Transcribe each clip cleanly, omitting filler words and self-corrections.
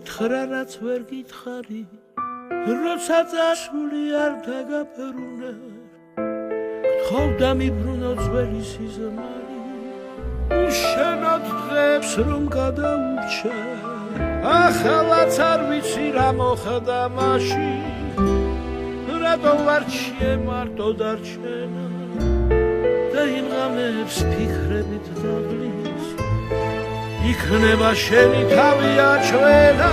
გითხრა რაც ვერ გითხარი როცა წასული არ დაგაფრუნე გთხოვდა მიბრუნო ძველი სიზმარი უშენოდ დღებს რომ გადაურჩა ახალაც არ ვიცი რა მოხდა მაშინ რატომ ვარჩიე მარტო დარჩენა და იმ ღამებს ფიქრებით დაღლის იქნება შენი თავი აჩვენა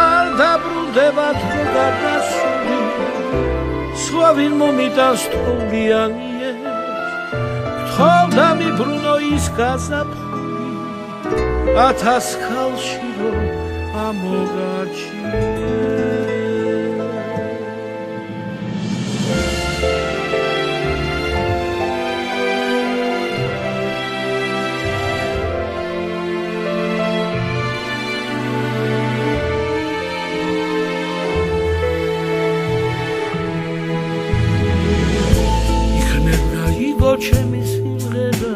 არ დაბრუნდება დრო გადასული სხვა ვინ მომიტანს თოვლიანიებს გთხოვდა მიბრუნო ის გაზაფხული 1000 ქალში რომ ამოგარჩიე ჩემი სიმღერა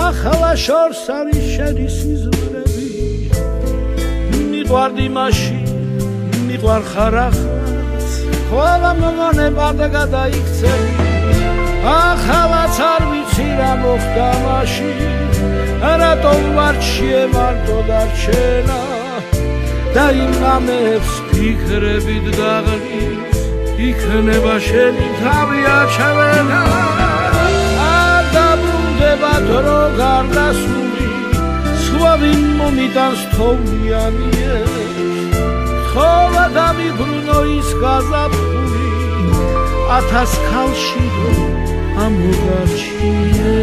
ახლა შორს არის შენი სიზმრები მიყვარდი მაშინ მიყვარხარ ახლაც ყველა მოგონება და გადაიქცევი ახალაც არ ვიცი რა მოხდა მაშინ რატომ ვარჩიე მარტო დარჩენა და იმ ღამებს ფიქრებით დაღლის იქნება შენი თავი აჩვენა არ დაბრუნდება დრო გარდასული სხვა ვინ მომიტანს თოვლიანიებს გთხოვდა დამიბრუნო ის გაზაფხული 1000 ქალში რომ ამოგარჩიე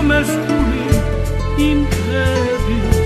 რომ ეს გული იმ დღების